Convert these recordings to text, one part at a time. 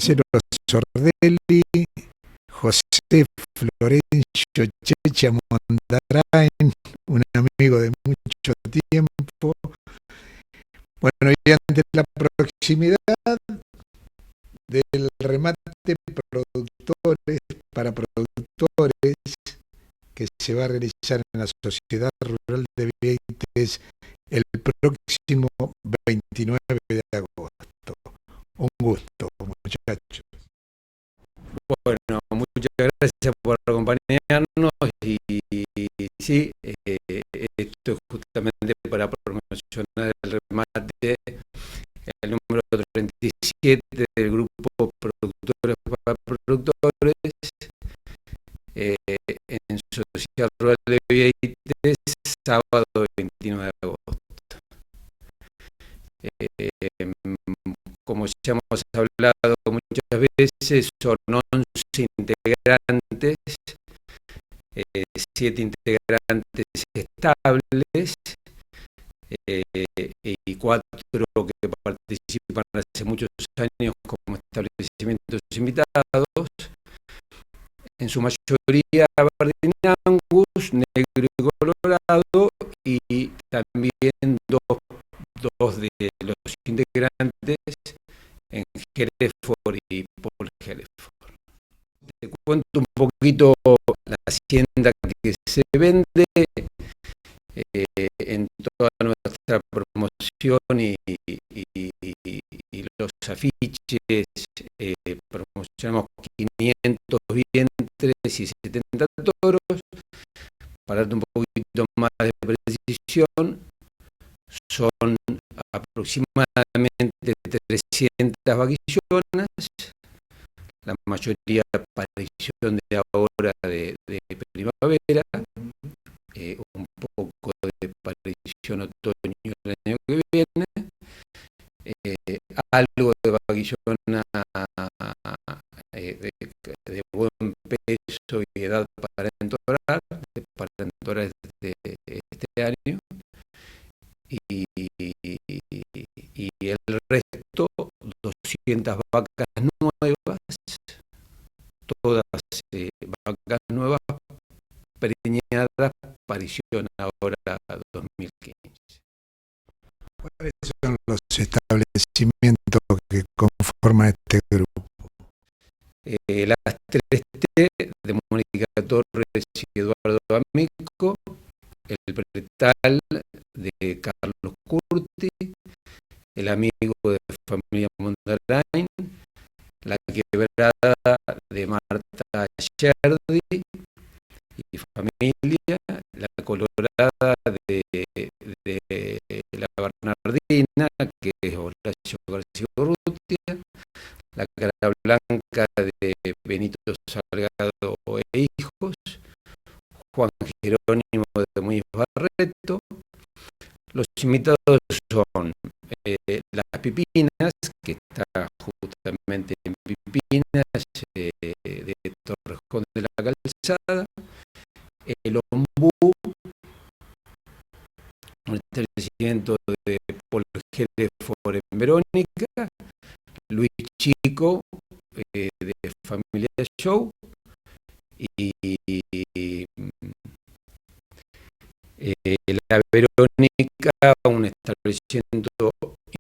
Marcelo Sordelli, José Florencio Checha Mondarain, un amigo de mucho tiempo. Bueno, y ante la proximidad del remate productores para productores que se va a realizar en la Sociedad Rural de Vieites el próximo 29 de agosto. Un gusto, muchachos. Bueno, muchas gracias por acompañarnos y sí, esto es justamente para promocionar el remate, el número 37 del grupo Productores para Productores en Sociedad Rural de Vieites, sábado 29 de agosto. Como ya hemos hablado muchas veces, son 11 integrantes, 7 integrantes estables y 4 que participan hace muchos años como establecimientos invitados, en su mayoría verde y Angus, negro y colorado, y también dos de los integrantes en Hereford y Paul Hereford. Te cuento un poquito la hacienda que se vende en toda nuestra promoción y los afiches. Promocionamos 500 vientres y 70 toros. Para darte un poquito más de precisión, son aproximadamente 300 vaquillonas, la mayoría aparición de ahora de primavera, un poco de aparición otoño el año que viene, algo de vaquillona de buen peso y edad para entorar de este año, y el resto 200 vacas nuevas, todas vacas nuevas preñadas, aparición ahora 2015. ¿Cuáles son los establecimientos que conforman este grupo? Las 3T de Mónica Torres y Eduardo Amico, el Pretal de Carlos Curti, el amigo de familia Mondarain, la Quebrada de Marta Scherdi y familia, la Colorada de la Bernardina, que es Horacio García Urrutia, la Cara Blanca de Benito Salgado e hijos, Juan Jerónimo de Muñiz Barreto. Los invitados son Las Pipinas, que está justamente en Pipinas, de Torrejón de la Calzada, el Ombú, un establecimiento de Paul Hereford en Verónica, Luis Chico, de Familia Show, y la Verónica, un establecimiento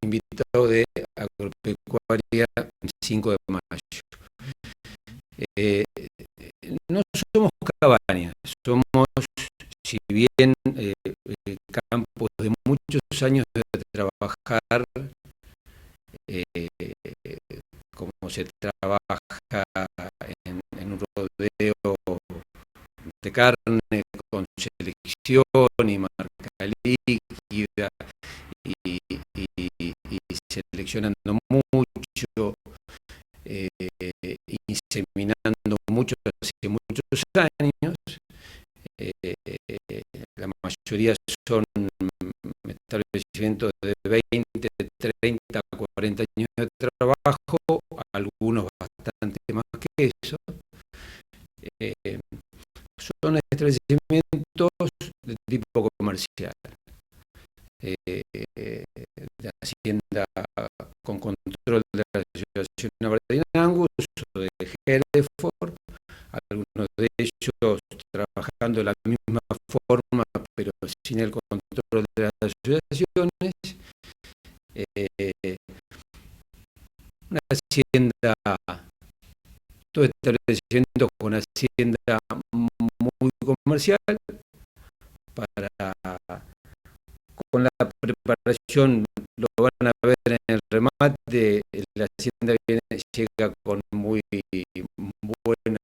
invitado de Agropecuaria 5 de mayo. No somos cabañas, somos, si bien campos de muchos años de trabajar, como se trabaja en un rodeo de carne con selección y marca líquida y seleccionando mucho, inseminando mucho hace muchos años. La mayoría son establecimientos de 20, 30, 40 años de trabajo, algunos bastante más que eso. Son establecimientos de tipo comercial, de hacienda con control de la Asociación Aberdeen Angus o de Hereford, algunos de ellos trabajando de la misma forma, pero sin el control de las asociaciones. Una hacienda, todo estableciendo con hacienda muy comercial, con la preparación, lo van a ver en el remate, la hacienda llega con muy buen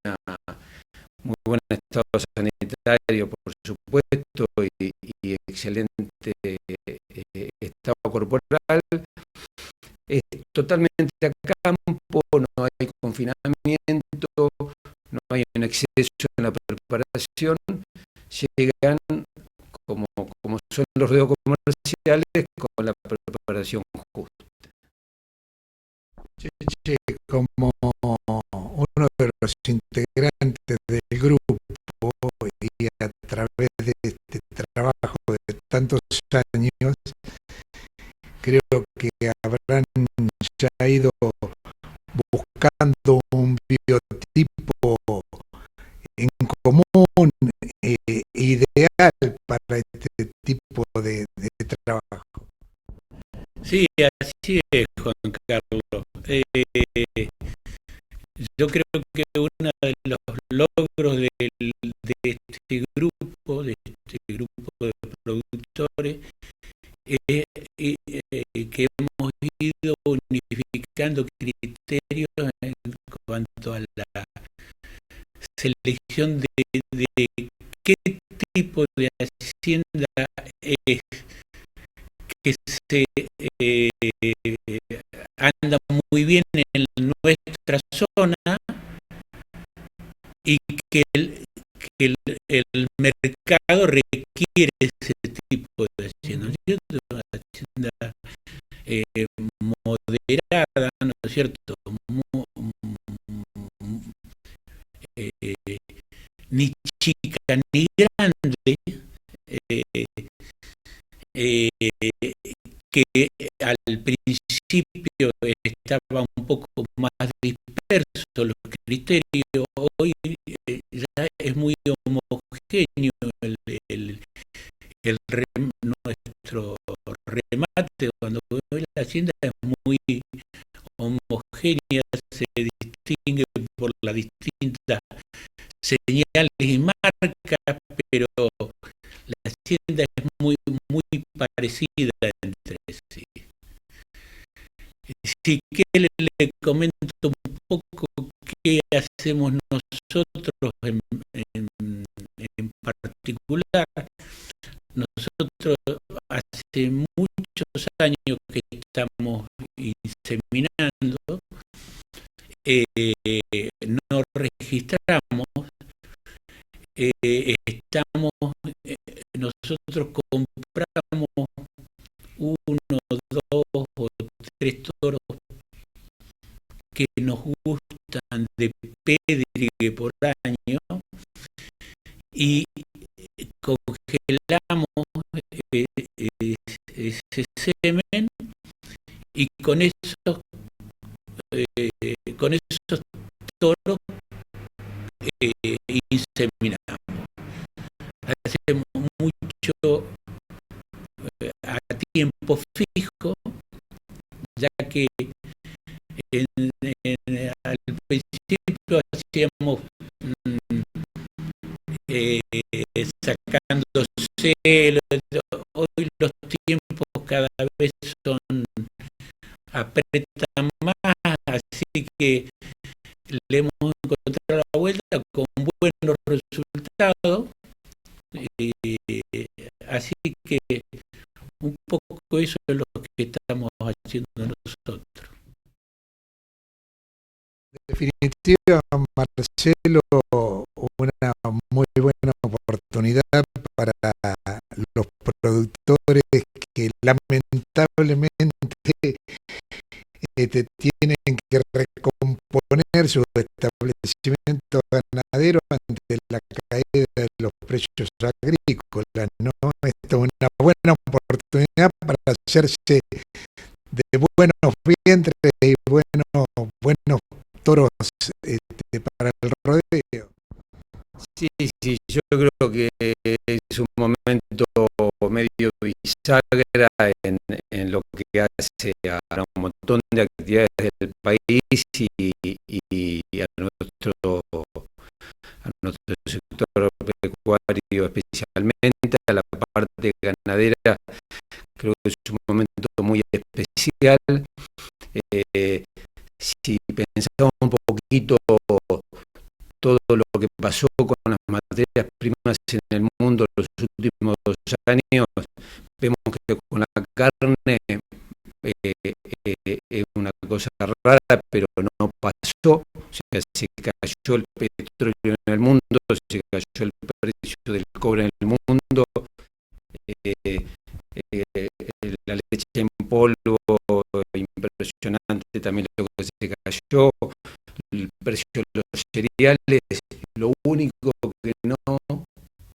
estado sanitario, por supuesto, y excelente estado corporal. Es totalmente a campo, no hay confinamiento, no hay un exceso en la preparación, llegan como son los ríos comerciales con la preparación justa. Che, como uno de los integrantes del grupo y a través de este trabajo de tantos años, creo que habrán ya ido buscando un biotipo en común, ideal para este tipo de trabajo. Sí, así es, Juan Carlos. Yo creo que uno de los logros de este grupo de productores, es que hemos ido unificando criterios en cuanto a la selección de qué tipo de hacienda es, que se anda muy bien en nuestra zona y que el mercado requiere ese tipo de hacienda, ¿no es cierto? Una hacienda moderada, ¿no es cierto? Ni chica ni grande, que al principio estaba un poco más disperso los criterios, hoy ya es muy homogéneo nuestro remate, cuando veo la hacienda es muy homogénea, se distingue por las distintas señales y marcas, pero la hacienda es muy parecida entre sí. Si que le comento un poco qué hacemos nosotros en particular. Nosotros hace muchos años que estamos inseminando, no registramos, nosotros compramos 1, 2 o 3 toros que nos gustan de pedrigue por año y congelamos ese semen y con esos toros inseminamos. Hacemos mucho a tiempo fijo, ya que al principio hacíamos sacando celos. Hoy los tiempos cada vez apretan más, así que le hemos encontrado la vuelta con buenos resultados, así que un poco eso es lo que estamos haciendo nosotros. En definitiva, Marcelo, una muy buena oportunidad para los productores que lamentablemente tienen que recomponer su establecimiento ganadero ante la caída de los precios agrícolas, ¿no? Esta es una buena oportunidad para hacerse de buenos vientres y buenos buenos toros para el rodeo. Sí, sí, yo creo que es un momento medio bisagra en lo que hace a un montón de actividades del país y a nuestro sector pecuario especialmente, a la parte ganadera. Creo que es un momento muy especial. Si pensamos un poquito todo lo que pasó con las materias primas en el mundo los últimos 2 años, vemos que con la carne es una cosa rara, pero no pasó. O sea, se cayó el petróleo en el mundo, se cayó el precio del cobre en el mundo, la leche en polvo impresionante también lo que se cayó, el precio de los cereales. Lo único que no,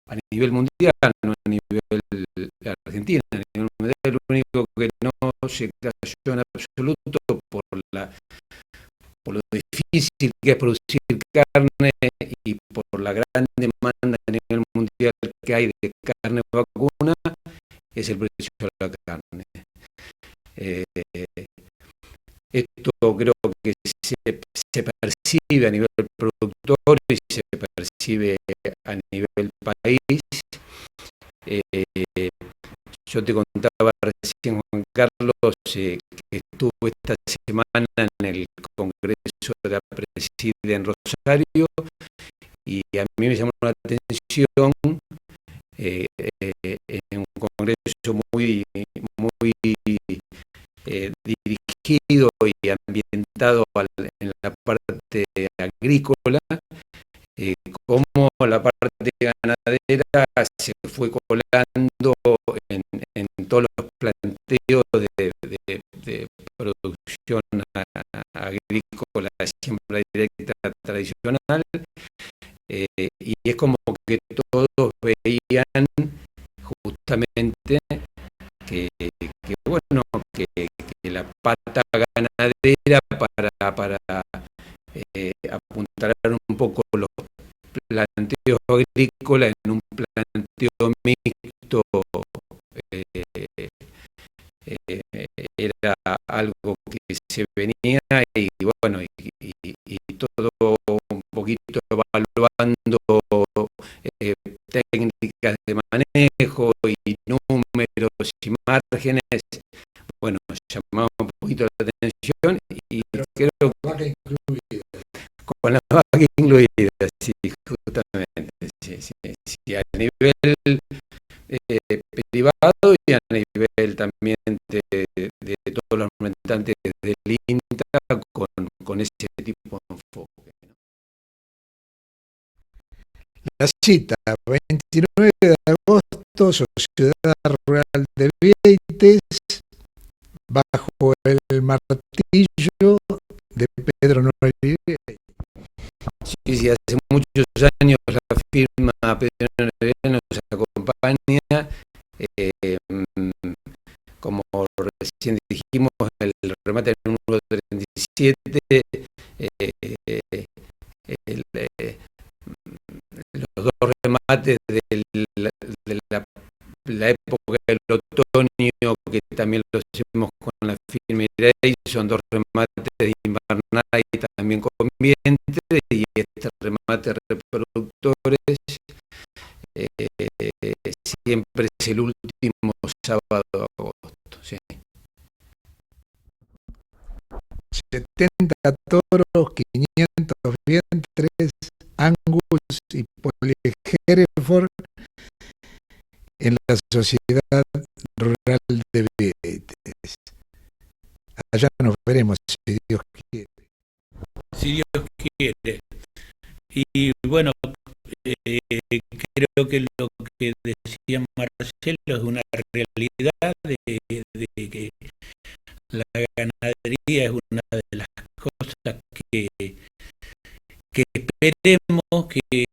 a nivel mundial, no a nivel de Argentina, a nivel mundial, lo único que no se cayó en absoluto por lo difícil que es producir carne y por la gran demanda a nivel mundial que hay de carne vacuna, es el precio de la carne. Esto creo que se percibe a nivel productor y se percibe a nivel país. Yo te contaba recién, Juan Carlos, que estuve esta semana en el Congreso de la Preside en Rosario y a mí me llamó la atención en un congreso muy dirigido y ambientado en la parte agrícola, cómo la parte ganadera se fue colando en todos los planteos de producción agrícola, siembra directa tradicional, y es como que todos veían justamente que bueno, que la pata ganadera para apuntalar un poco los planteos agrícolas en un planteo mixto era algo que se venía y bueno, y todo un poquito evaluando técnicas de manejo y números y márgenes. Bueno, llamaba un poquito la atención y creo que con la vaca incluida, sí, justamente, sí, a nivel privado y a nivel también de todos los representantes del INTA con ese tipo de enfoque, ¿no? La cita, 29 de agosto, Sociedad Rural de Vieites, bajo el martillo de Pedro Noriega. Sí, hace muchos años la firma Pedro Noriega nos acompaña. Como recién dijimos, el remate del número 37, los dos remates de la época del otoño, que también los hicimos con la firma Irey, son dos remates de invernada y también convientes, y este remate de reproductores siempre es el último sábado de agosto. ¿Sí? 70 toros, 500 vientres, Angus y Hereford en la Sociedad Rural de Vieites. Allá nos veremos, si Dios quiere. Si Dios quiere. Y bueno, creo que lo que decía Marcelo es una realidad de que la ganadería es una de las cosas que esperemos que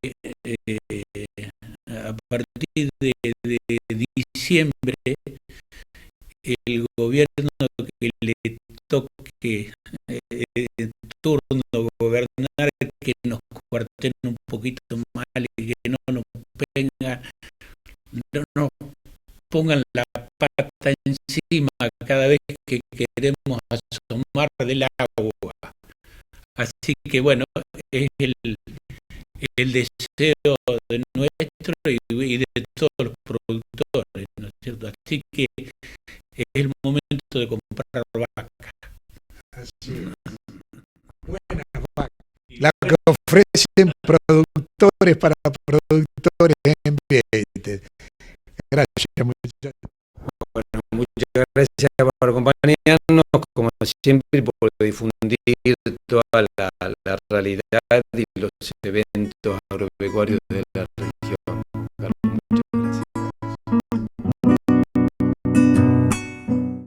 a partir de diciembre el gobierno que le toque turno estén un poquito mal y que no nos no pongan la pata encima cada vez que queremos asomar del agua. Así que bueno, es el deseo de nuestro y de todos los productores, ¿no es cierto? Así que es el momento de comprar vaca. Así es. Buena vaca. La que ofrecen productores para productores en Vieites. Gracias, muchachos. Bueno, muchas gracias por acompañarnos, como siempre, por difundir toda la realidad y los eventos agropecuarios de la región.